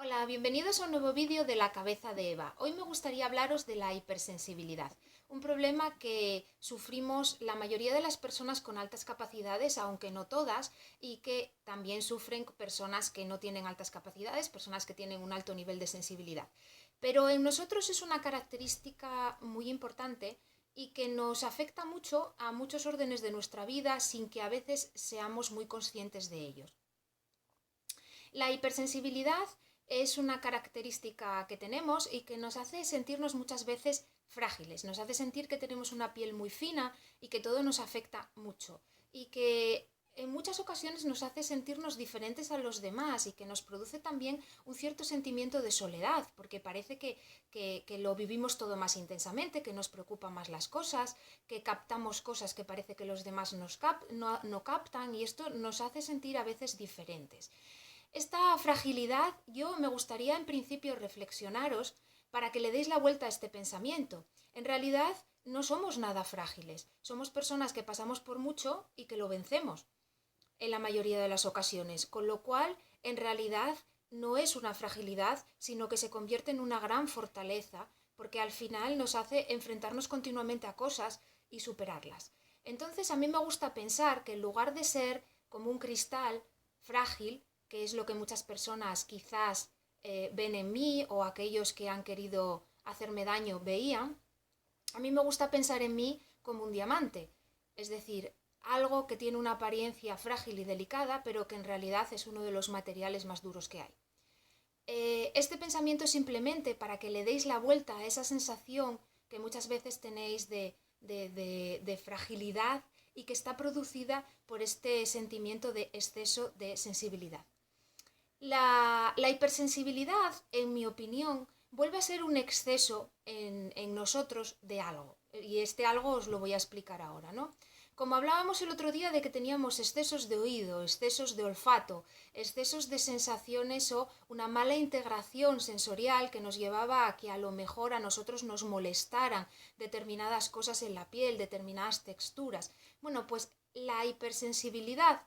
Hola, bienvenidos a un nuevo vídeo de La cabeza de Eva. Hoy me gustaría hablaros de la hipersensibilidad, un problema que sufrimos la mayoría de las personas con altas capacidades, aunque no todas, y que también sufren personas que no tienen altas capacidades, personas que tienen un alto nivel de sensibilidad. Pero en nosotros es una característica muy importante y que nos afecta mucho a muchos órdenes de nuestra vida sin que a veces seamos muy conscientes de ellos. La hipersensibilidad es una característica que tenemos y que nos hace sentirnos muchas veces frágiles, nos hace sentir que tenemos una piel muy fina y que todo nos afecta mucho y que en muchas ocasiones nos hace sentirnos diferentes a los demás y que nos produce también un cierto sentimiento de soledad, porque parece que lo vivimos todo más intensamente, que nos preocupan más las cosas, que captamos cosas que parece que los demás no captan, y esto nos hace sentir a veces diferentes. Esta fragilidad yo me gustaría en principio reflexionaros para que le deis la vuelta a este pensamiento. En realidad no somos nada frágiles, somos personas que pasamos por mucho y que lo vencemos en la mayoría de las ocasiones, con lo cual en realidad no es una fragilidad, sino que se convierte en una gran fortaleza, porque al final nos hace enfrentarnos continuamente a cosas y superarlas. Entonces a mí me gusta pensar que en lugar de ser como un cristal frágil, que es lo que muchas personas quizás ven en mí o aquellos que han querido hacerme daño veían, a mí me gusta pensar en mí como un diamante, es decir, algo que tiene una apariencia frágil y delicada, pero que en realidad es uno de los materiales más duros que hay. Este pensamiento es simplemente para que le deis la vuelta a esa sensación que muchas veces tenéis de fragilidad y que está producida por este sentimiento de exceso de sensibilidad. La hipersensibilidad, en mi opinión, vuelve a ser un exceso en nosotros de algo. Y este algo os lo voy a explicar ahora, ¿no? Como hablábamos el otro día de que teníamos excesos de oído, excesos de olfato, excesos de sensaciones o una mala integración sensorial que nos llevaba a que a lo mejor a nosotros nos molestaran determinadas cosas en la piel, determinadas texturas. Bueno, pues la hipersensibilidad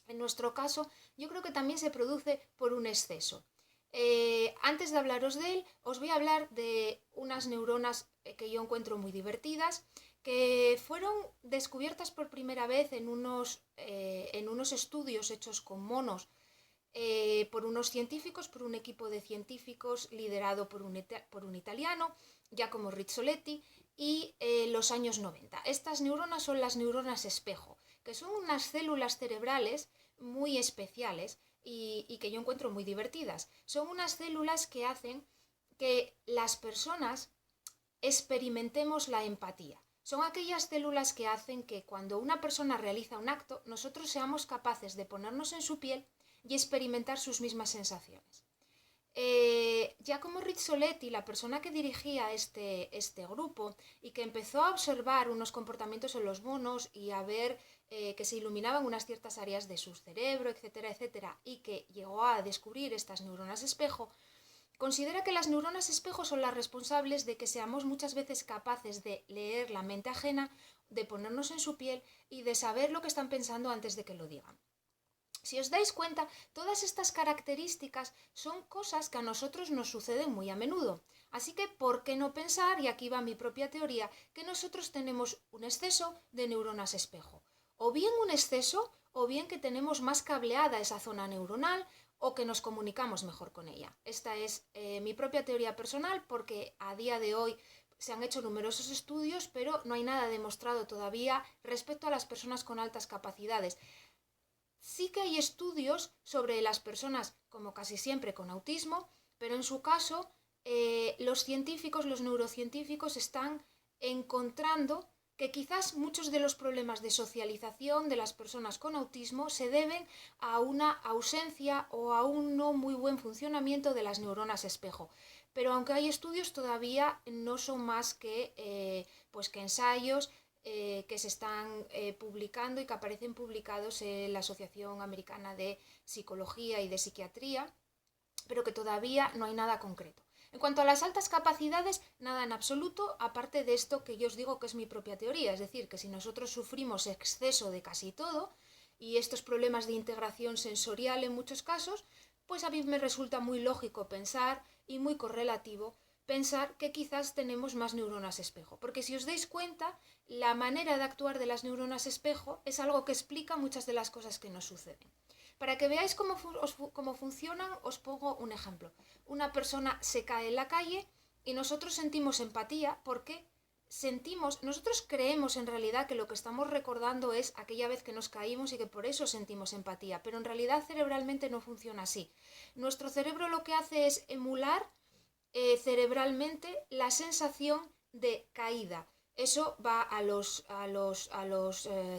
en nuestro caso, yo creo que también se produce por un exceso. Antes de hablaros de él, os voy a hablar de unas neuronas que yo encuentro muy divertidas, que fueron descubiertas por primera vez en unos estudios hechos con monos por unos científicos, por un equipo de científicos liderado por un italiano, Giacomo Rizzoletti, y los años 90. Estas neuronas son las neuronas espejo, que son unas células cerebrales muy especiales y que yo encuentro muy divertidas. Son unas células que hacen que las personas experimentemos la empatía. Son aquellas células que hacen que cuando una persona realiza un acto, nosotros seamos capaces de ponernos en su piel y experimentar sus mismas sensaciones. Giacomo Rizzoletti, la persona que dirigía este grupo y que empezó a observar unos comportamientos en los monos y a ver que se iluminaban unas ciertas áreas de su cerebro, etcétera, etcétera, y que llegó a descubrir estas neuronas espejo, considera que las neuronas espejo son las responsables de que seamos muchas veces capaces de leer la mente ajena, de ponernos en su piel y de saber lo que están pensando antes de que lo digan. Si os dais cuenta, todas estas características son cosas que a nosotros nos suceden muy a menudo. Así que, ¿por qué no pensar, y aquí va mi propia teoría, que nosotros tenemos un exceso de neuronas espejo? O bien un exceso, o bien que tenemos más cableada esa zona neuronal, o que nos comunicamos mejor con ella. Esta es mi propia teoría personal, porque a día de hoy se han hecho numerosos estudios, pero no hay nada demostrado todavía respecto a las personas con altas capacidades. Sí que hay estudios sobre las personas, como casi siempre, con autismo, pero en su caso los científicos, los neurocientíficos están encontrando que quizás muchos de los problemas de socialización de las personas con autismo se deben a una ausencia o a un no muy buen funcionamiento de las neuronas espejo. Pero aunque hay estudios, todavía no son más que, pues que ensayos que se están publicando y que aparecen publicados en la Asociación Americana de Psicología y de Psiquiatría, pero que todavía no hay nada concreto. En cuanto a las altas capacidades, nada en absoluto, aparte de esto que yo os digo que es mi propia teoría, es decir, que si nosotros sufrimos exceso de casi todo, y estos problemas de integración sensorial en muchos casos, pues a mí me resulta muy lógico pensar y muy correlativo pensar que quizás tenemos más neuronas espejo. Porque si os dais cuenta, la manera de actuar de las neuronas espejo es algo que explica muchas de las cosas que nos suceden. Para que veáis cómo funcionan, os pongo un ejemplo. Una persona se cae en la calle y nosotros sentimos empatía porque nosotros creemos en realidad que lo que estamos recordando es aquella vez que nos caímos y que por eso sentimos empatía, pero en realidad cerebralmente no funciona así. Nuestro cerebro lo que hace es emular cerebralmente la sensación de caída. Eso va a los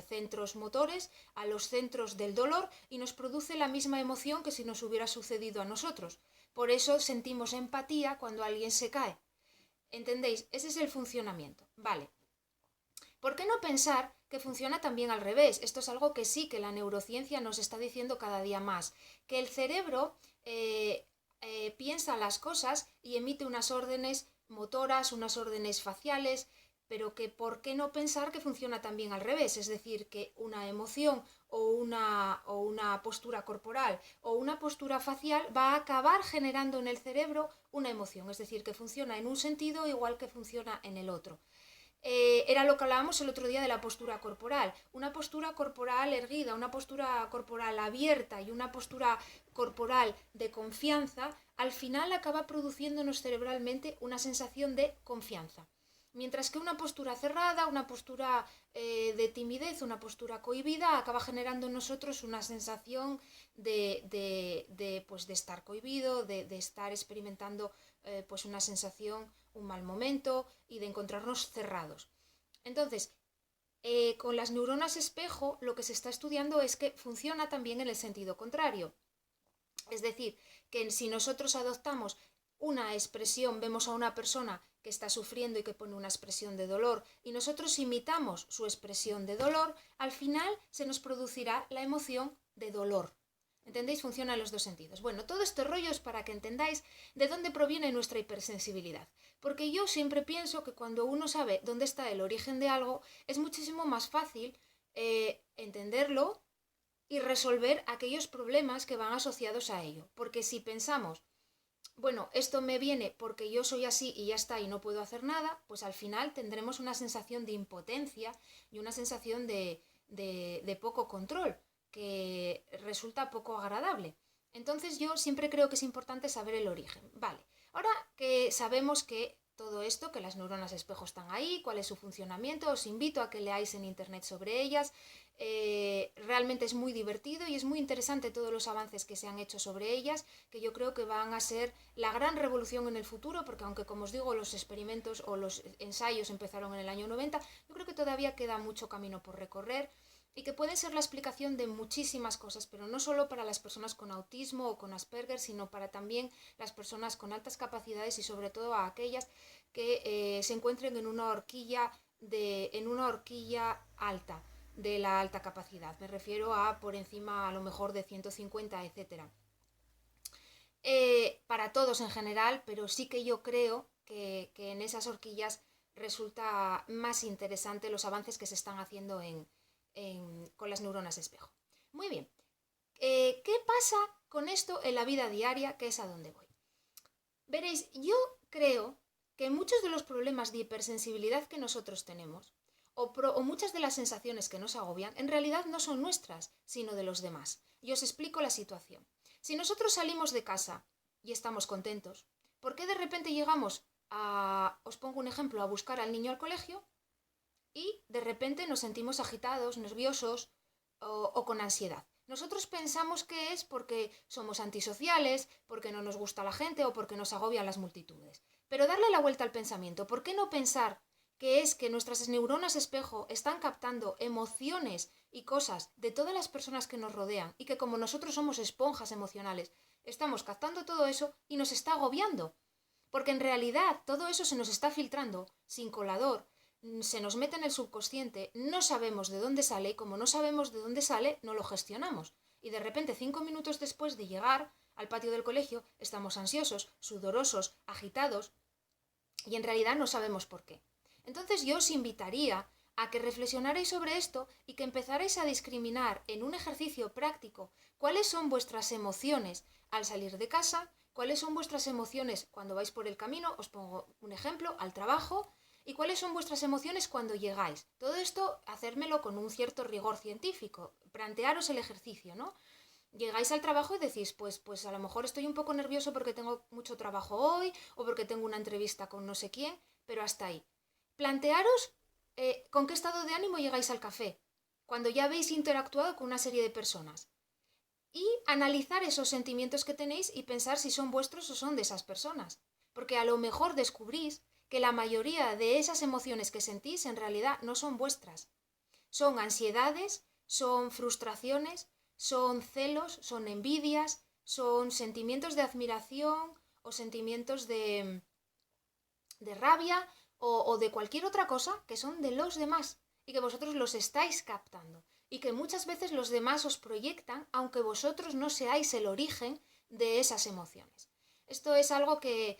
centros motores, a los centros del dolor y nos produce la misma emoción que si nos hubiera sucedido a nosotros. Por eso sentimos empatía cuando alguien se cae. ¿Entendéis? Ese es el funcionamiento. Vale. ¿Por qué no pensar que funciona también al revés? Esto es algo que sí, que la neurociencia nos está diciendo cada día más. Que el cerebro piensa las cosas y emite unas órdenes motoras, unas órdenes faciales, pero que ¿por qué no pensar que funciona también al revés? Es decir, que una emoción o una postura corporal o una postura facial va a acabar generando en el cerebro una emoción, es decir, que funciona en un sentido igual que funciona en el otro. Era lo que hablábamos el otro día de la postura corporal. Una postura corporal erguida, una postura corporal abierta y una postura corporal de confianza, al final acaba produciéndonos cerebralmente una sensación de confianza. Mientras que una postura cerrada, una postura de timidez, una postura cohibida, acaba generando en nosotros una sensación de estar cohibido, de estar experimentando pues una sensación, un mal momento y de encontrarnos cerrados. Entonces, con las neuronas espejo lo que se está estudiando es que funciona también en el sentido contrario. Es decir, que si nosotros adoptamos una expresión, vemos a una persona que está sufriendo y que pone una expresión de dolor y nosotros imitamos su expresión de dolor, al final se nos producirá la emoción de dolor. ¿Entendéis? Funciona en los dos sentidos. Bueno, todo este rollo es para que entendáis de dónde proviene nuestra hipersensibilidad. Porque yo siempre pienso que cuando uno sabe dónde está el origen de algo, es muchísimo más fácil entenderlo y resolver aquellos problemas que van asociados a ello. Porque si pensamos, bueno, esto me viene porque yo soy así y ya está y no puedo hacer nada, pues al final tendremos una sensación de impotencia y una sensación de poco control, que resulta poco agradable. Entonces yo siempre creo que es importante saber el origen. Vale, ahora que sabemos que todo esto, que las neuronas espejo están ahí, cuál es su funcionamiento, os invito a que leáis en internet sobre ellas. Realmente es muy divertido y es muy interesante todos los avances que se han hecho sobre ellas, que yo creo que van a ser la gran revolución en el futuro, porque aunque como os digo los experimentos o los ensayos empezaron en el año 90, yo creo que todavía queda mucho camino por recorrer y que pueden ser la explicación de muchísimas cosas, pero no solo para las personas con autismo o con Asperger, sino para también las personas con altas capacidades y sobre todo a aquellas que se encuentren en una horquilla alta, de la alta capacidad. Me refiero a por encima a lo mejor de 150, etcétera. Para todos en general, pero sí que yo creo que en esas horquillas resulta más interesante los avances que se están haciendo con las neuronas espejo. Muy bien. ¿Qué pasa con esto en la vida diaria, que es a donde voy? Veréis, yo creo que muchos de los problemas de hipersensibilidad que nosotros tenemos, o muchas de las sensaciones que nos agobian, en realidad no son nuestras, sino de los demás. Y os explico la situación. Si nosotros salimos de casa y estamos contentos, ¿por qué de repente llegamos os pongo un ejemplo, a buscar al niño al colegio y de repente nos sentimos agitados, nerviosos o con ansiedad? Nosotros pensamos que es porque somos antisociales, porque no nos gusta la gente o porque nos agobian las multitudes. Pero darle la vuelta al pensamiento, ¿por qué no pensar que es que nuestras neuronas espejo están captando emociones y cosas de todas las personas que nos rodean y que como nosotros somos esponjas emocionales, estamos captando todo eso y nos está agobiando? Porque en realidad todo eso se nos está filtrando sin colador, se nos mete en el subconsciente, no sabemos de dónde sale y como no sabemos de dónde sale, no lo gestionamos. Y de repente 5 minutos después de llegar al patio del colegio estamos ansiosos, sudorosos, agitados y en realidad no sabemos por qué. Entonces yo os invitaría a que reflexionarais sobre esto y que empezarais a discriminar en un ejercicio práctico cuáles son vuestras emociones al salir de casa, cuáles son vuestras emociones cuando vais por el camino, os pongo un ejemplo, al trabajo, y cuáles son vuestras emociones cuando llegáis. Todo esto, hacérmelo con un cierto rigor científico, plantearos el ejercicio, ¿no? Llegáis al trabajo y decís, pues a lo mejor estoy un poco nervioso porque tengo mucho trabajo hoy o porque tengo una entrevista con no sé quién, pero hasta ahí. Plantearos con qué estado de ánimo llegáis al café, cuando ya habéis interactuado con una serie de personas. Y analizar esos sentimientos que tenéis y pensar si son vuestros o son de esas personas. Porque a lo mejor descubrís que la mayoría de esas emociones que sentís en realidad no son vuestras. Son ansiedades, son frustraciones, son celos, son envidias, son sentimientos de admiración o sentimientos de rabia o de cualquier otra cosa que son de los demás y que vosotros los estáis captando y que muchas veces los demás os proyectan aunque vosotros no seáis el origen de esas emociones. Esto es algo que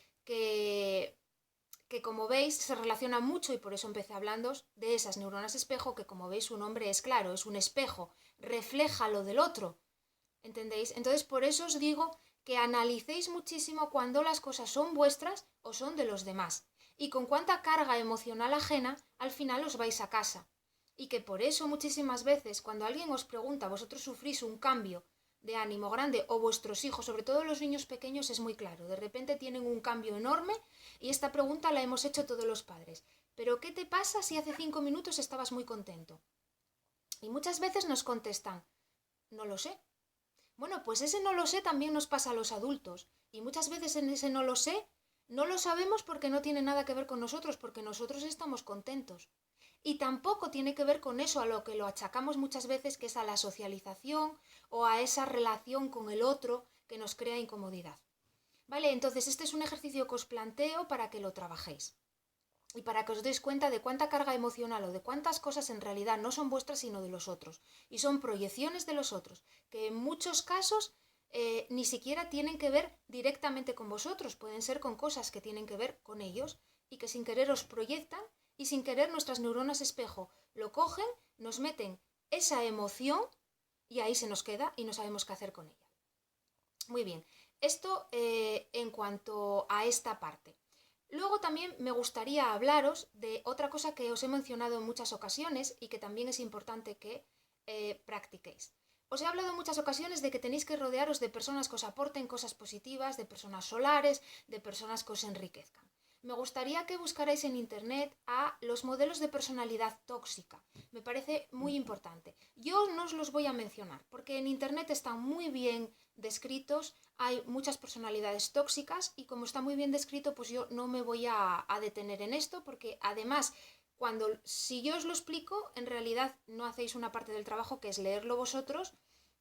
como veis se relaciona mucho y por eso empecé hablando de esas neuronas espejo que como veis su nombre es claro, es un espejo, refleja lo del otro, ¿entendéis? Entonces por eso os digo que analicéis muchísimo cuando las cosas son vuestras o son de los demás y con cuánta carga emocional ajena al final os vais a casa. Y que por eso muchísimas veces cuando alguien os pregunta, vosotros sufrís un cambio de ánimo grande o vuestros hijos, sobre todo los niños pequeños, es muy claro. De repente tienen un cambio enorme y esta pregunta la hemos hecho todos los padres. ¿Pero qué te pasa si hace 5 minutos estabas muy contento? Y muchas veces nos contestan, no lo sé. Bueno, pues ese no lo sé también nos pasa a los adultos. Y muchas veces en ese no lo sé, no lo sabemos porque no tiene nada que ver con nosotros, porque nosotros estamos contentos. Y tampoco tiene que ver con eso a lo que lo achacamos muchas veces, que es a la socialización o a esa relación con el otro que nos crea incomodidad. Vale, entonces este es un ejercicio que os planteo para que lo trabajéis. Y para que os deis cuenta de cuánta carga emocional o de cuántas cosas en realidad no son vuestras sino de los otros. Y son proyecciones de los otros, que en muchos casos ni siquiera tienen que ver directamente con vosotros, pueden ser con cosas que tienen que ver con ellos y que sin querer os proyectan y sin querer nuestras neuronas espejo lo cogen, nos meten esa emoción y ahí se nos queda y no sabemos qué hacer con ella. Muy bien, esto en cuanto a esta parte. Luego también me gustaría hablaros de otra cosa que os he mencionado en muchas ocasiones y que también es importante que practiquéis. Os he hablado en muchas ocasiones de que tenéis que rodearos de personas que os aporten cosas positivas, de personas solares, de personas que os enriquezcan. Me gustaría que buscarais en internet a los modelos de personalidad tóxica. Me parece muy importante. Yo no os los voy a mencionar porque en internet están muy bien descritos, hay muchas personalidades tóxicas y como está muy bien descrito, pues yo no me voy a detener en esto porque además si yo os lo explico, en realidad no hacéis una parte del trabajo que es leerlo vosotros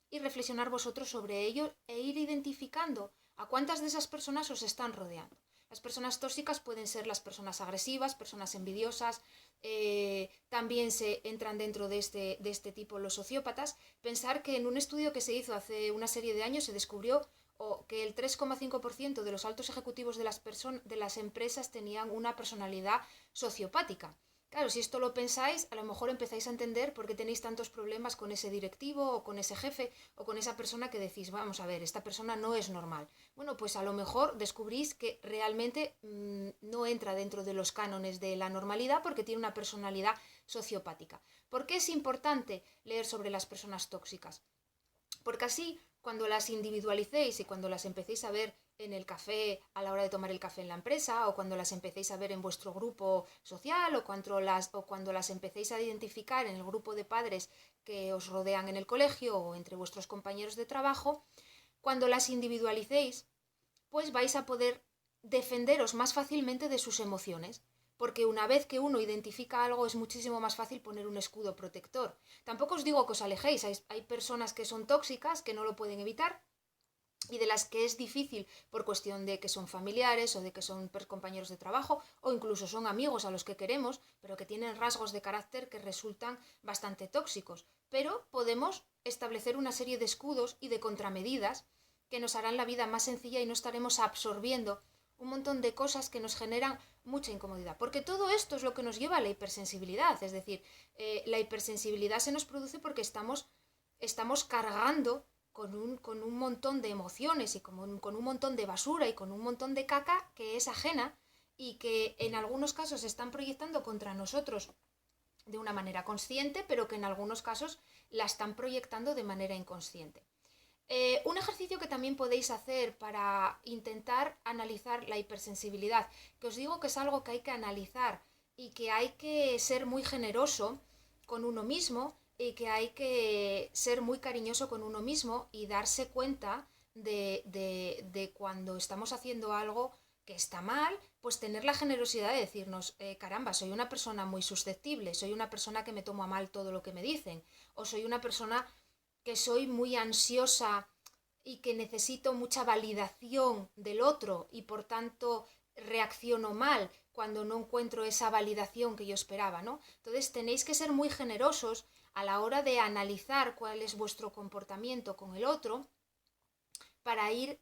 y reflexionar vosotros sobre ello e ir identificando a cuántas de esas personas os están rodeando. Las personas tóxicas pueden ser las personas agresivas, personas envidiosas, también se entran dentro de este tipo los sociópatas. Pensar que en un estudio que se hizo hace una serie de años se descubrió que el 3,5% de los altos ejecutivos de las empresas tenían una personalidad sociopática. Claro, si esto lo pensáis, a lo mejor empezáis a entender por qué tenéis tantos problemas con ese directivo o con ese jefe o con esa persona que decís, vamos a ver, esta persona no es normal. Bueno, pues a lo mejor descubrís que realmente no entra dentro de los cánones de la normalidad porque tiene una personalidad sociopática. ¿Por qué es importante leer sobre las personas tóxicas? Porque así, cuando las individualicéis y cuando las empecéis a ver en el café a la hora de tomar el café en la empresa o cuando las empecéis a ver en vuestro grupo social o cuando las empecéis a identificar en el grupo de padres que os rodean en el colegio o entre vuestros compañeros de trabajo, cuando las individualicéis, pues vais a poder defenderos más fácilmente de sus emociones, porque una vez que uno identifica algo es muchísimo más fácil poner un escudo protector. Tampoco os digo que os alejéis, hay personas que son tóxicas, que no lo pueden evitar, y de las que es difícil por cuestión de que son familiares o de que son compañeros de trabajo o incluso son amigos a los que queremos, pero que tienen rasgos de carácter que resultan bastante tóxicos. Pero podemos establecer una serie de escudos y de contramedidas que nos harán la vida más sencilla y no estaremos absorbiendo un montón de cosas que nos generan mucha incomodidad. Porque todo esto es lo que nos lleva a la hipersensibilidad. Es decir, la hipersensibilidad se nos produce porque estamos cargando con un montón de emociones y con un montón de basura y con un montón de caca que es ajena y que en algunos casos se están proyectando contra nosotros de una manera consciente, pero que en algunos casos la están proyectando de manera inconsciente. Un ejercicio que también podéis hacer para intentar analizar la hipersensibilidad, que os digo que es algo que hay que analizar y que hay que ser muy generoso con uno mismo y que hay que ser muy cariñoso con uno mismo y darse cuenta de cuando estamos haciendo algo que está mal, pues tener la generosidad de decirnos, caramba, soy una persona muy susceptible, soy una persona que me tomo a mal todo lo que me dicen, o soy una persona que soy muy ansiosa y que necesito mucha validación del otro y por tanto reacciono mal cuando no encuentro esa validación que yo esperaba, ¿no? Entonces tenéis que ser muy generosos a la hora de analizar cuál es vuestro comportamiento con el otro para ir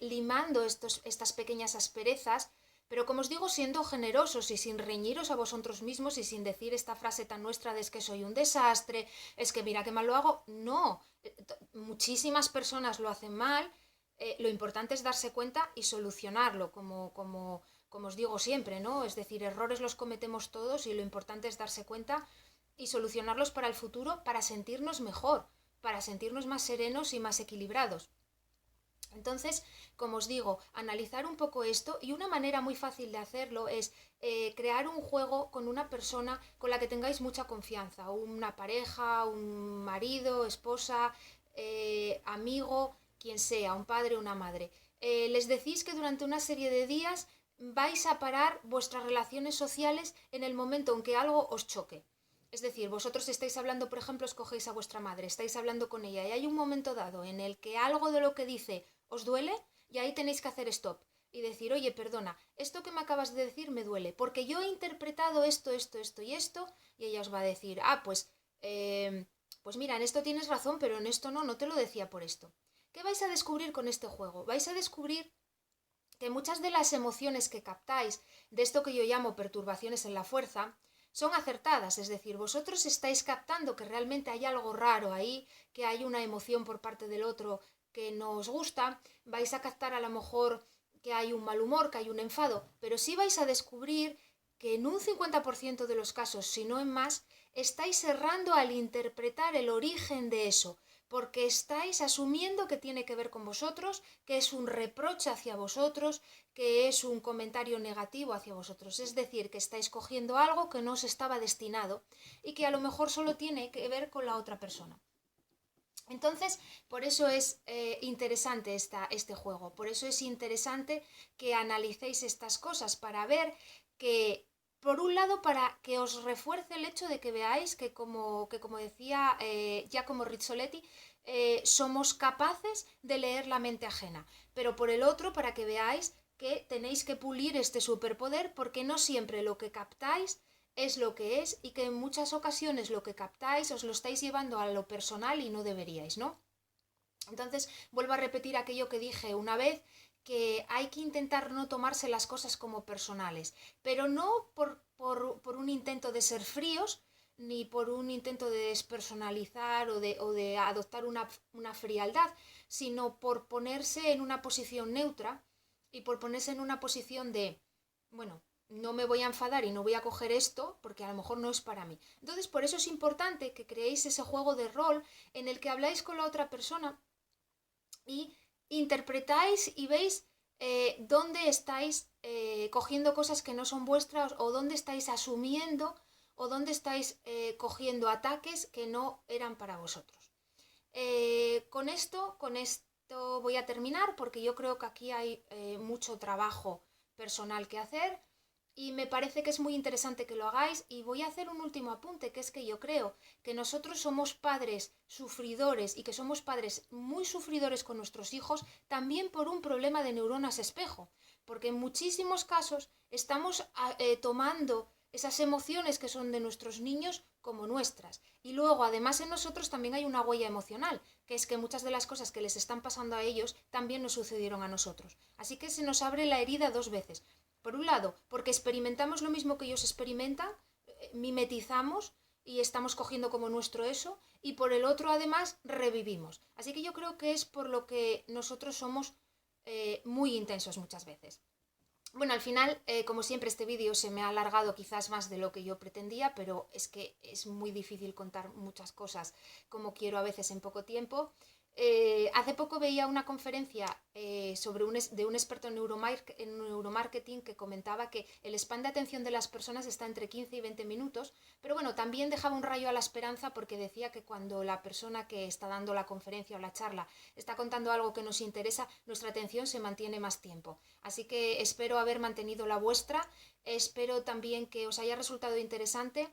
limando estas pequeñas asperezas, pero como os digo, siendo generosos y sin reñiros a vosotros mismos y sin decir esta frase tan nuestra de es que soy un desastre, es que mira qué mal lo hago. No, muchísimas personas lo hacen mal, lo importante es darse cuenta y solucionarlo, como os digo siempre, ¿no? Es decir, errores los cometemos todos y lo importante es darse cuenta y solucionarlos para el futuro, para sentirnos mejor, para sentirnos más serenos y más equilibrados. Entonces, como os digo, analizar un poco esto y una manera muy fácil de hacerlo es crear un juego con una persona con la que tengáis mucha confianza, una pareja, un marido, esposa, amigo, quien sea, un padre o una madre. Les decís que durante una serie de días vais a parar vuestras relaciones sociales en el momento en que algo os choque. Es decir, vosotros estáis hablando, por ejemplo, escogéis a vuestra madre, estáis hablando con ella y hay un momento dado en el que algo de lo que dice os duele y ahí tenéis que hacer stop y decir, oye, perdona, esto que me acabas de decir me duele porque yo he interpretado esto y esto y ella os va a decir, pues mira, en esto tienes razón, pero en esto no te lo decía por esto. ¿Qué vais a descubrir con este juego? Vais a descubrir que muchas de las emociones que captáis de esto que yo llamo perturbaciones en la fuerza son acertadas, es decir, vosotros estáis captando que realmente hay algo raro ahí, que hay una emoción por parte del otro que no os gusta, vais a captar a lo mejor que hay un mal humor, que hay un enfado, pero sí vais a descubrir que en un 50% de los casos, si no en más, estáis errando al interpretar el origen de eso, porque estáis asumiendo que tiene que ver con vosotros, que es un reproche hacia vosotros, que es un comentario negativo hacia vosotros. Es decir, que estáis cogiendo algo que no os estaba destinado y que a lo mejor solo tiene que ver con la otra persona. Entonces, por eso es interesante este juego, por eso es interesante que analicéis estas cosas para ver que, por un lado, para que os refuerce el hecho de que veáis que como decía Giacomo Rizzoletti, somos capaces de leer la mente ajena, pero por el otro, para que veáis que tenéis que pulir este superpoder porque no siempre lo que captáis es lo que es y que en muchas ocasiones lo que captáis os lo estáis llevando a lo personal y no deberíais, ¿no? Entonces, vuelvo a repetir aquello que dije una vez, que hay que intentar no tomarse las cosas como personales, pero no por un intento de ser fríos, ni por un intento de despersonalizar o de adoptar una frialdad, sino por ponerse en una posición neutra y por ponerse en una posición de, bueno, no me voy a enfadar y no voy a coger esto porque a lo mejor no es para mí. Entonces, por eso es importante que creéis ese juego de rol en el que habláis con la otra persona y interpretáis y veis dónde estáis cogiendo cosas que no son vuestras o dónde estáis asumiendo o dónde estáis cogiendo ataques que no eran para vosotros. Con esto voy a terminar porque yo creo que aquí hay mucho trabajo personal que hacer y me parece que es muy interesante que lo hagáis y voy a hacer un último apunte, que es que yo creo que nosotros somos padres sufridores y que somos padres muy sufridores con nuestros hijos también por un problema de neuronas espejo, porque en muchísimos casos estamos tomando esas emociones que son de nuestros niños como nuestras. Y luego, además, en nosotros también hay una huella emocional, que es que muchas de las cosas que les están pasando a ellos también nos sucedieron a nosotros. Así que se nos abre la herida dos veces. Por un lado, porque experimentamos lo mismo que ellos experimentan, mimetizamos y estamos cogiendo como nuestro eso, y por el otro, además, revivimos. Así que yo creo que es por lo que nosotros somos muy intensos muchas veces. Bueno, al final, como siempre, este vídeo se me ha alargado quizás más de lo que yo pretendía, pero es que es muy difícil contar muchas cosas como quiero a veces en poco tiempo. Hace poco veía una conferencia de un experto en neuromarketing que comentaba que el span de atención de las personas está entre 15 y 20 minutos, pero bueno, también dejaba un rayo a la esperanza porque decía que cuando la persona que está dando la conferencia o la charla está contando algo que nos interesa, nuestra atención se mantiene más tiempo. Así que espero haber mantenido la vuestra, espero también que os haya resultado interesante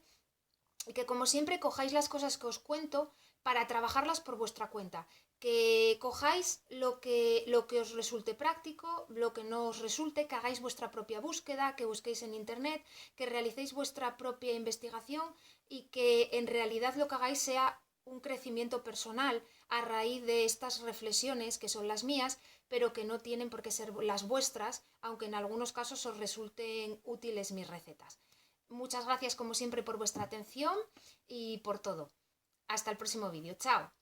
y que como siempre cojáis las cosas que os cuento para trabajarlas por vuestra cuenta, que cojáis lo que os resulte práctico, lo que no os resulte, que hagáis vuestra propia búsqueda, que busquéis en internet, que realicéis vuestra propia investigación y que en realidad lo que hagáis sea un crecimiento personal a raíz de estas reflexiones que son las mías, pero que no tienen por qué ser las vuestras, aunque en algunos casos os resulten útiles mis recetas. Muchas gracias como siempre por vuestra atención y por todo. Hasta el próximo vídeo. Chao.